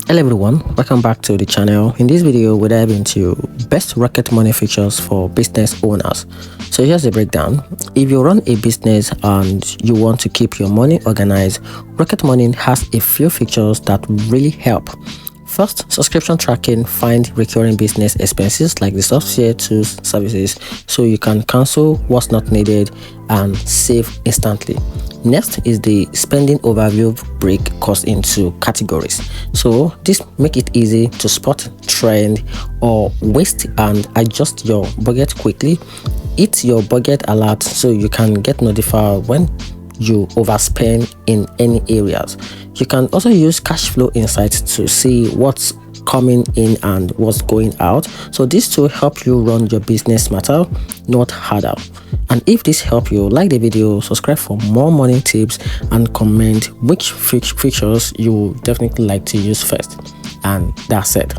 Hello everyone, welcome back to the channel. In this video we dive into best rocket money features for business owners. So here's the breakdown. If you run a business and you want to keep your money organized, Rocket Money has a few features that really help. First, subscription tracking. Find recurring business expenses like the software, tools, services, so you can cancel what's not needed and save instantly. Next is the spending overview. Break costs into categories, so this make it easy to spot trend or waste and adjust your budget quickly. Hit your budget alert so you can get notified when you overspend in any areas. You can also use cash flow insights to see what's coming in and what's going out. So these two help you run your business smarter, not harder. And if this helped you, like the video, subscribe for more money tips, and comment which features you definitely like to use first. And that's it.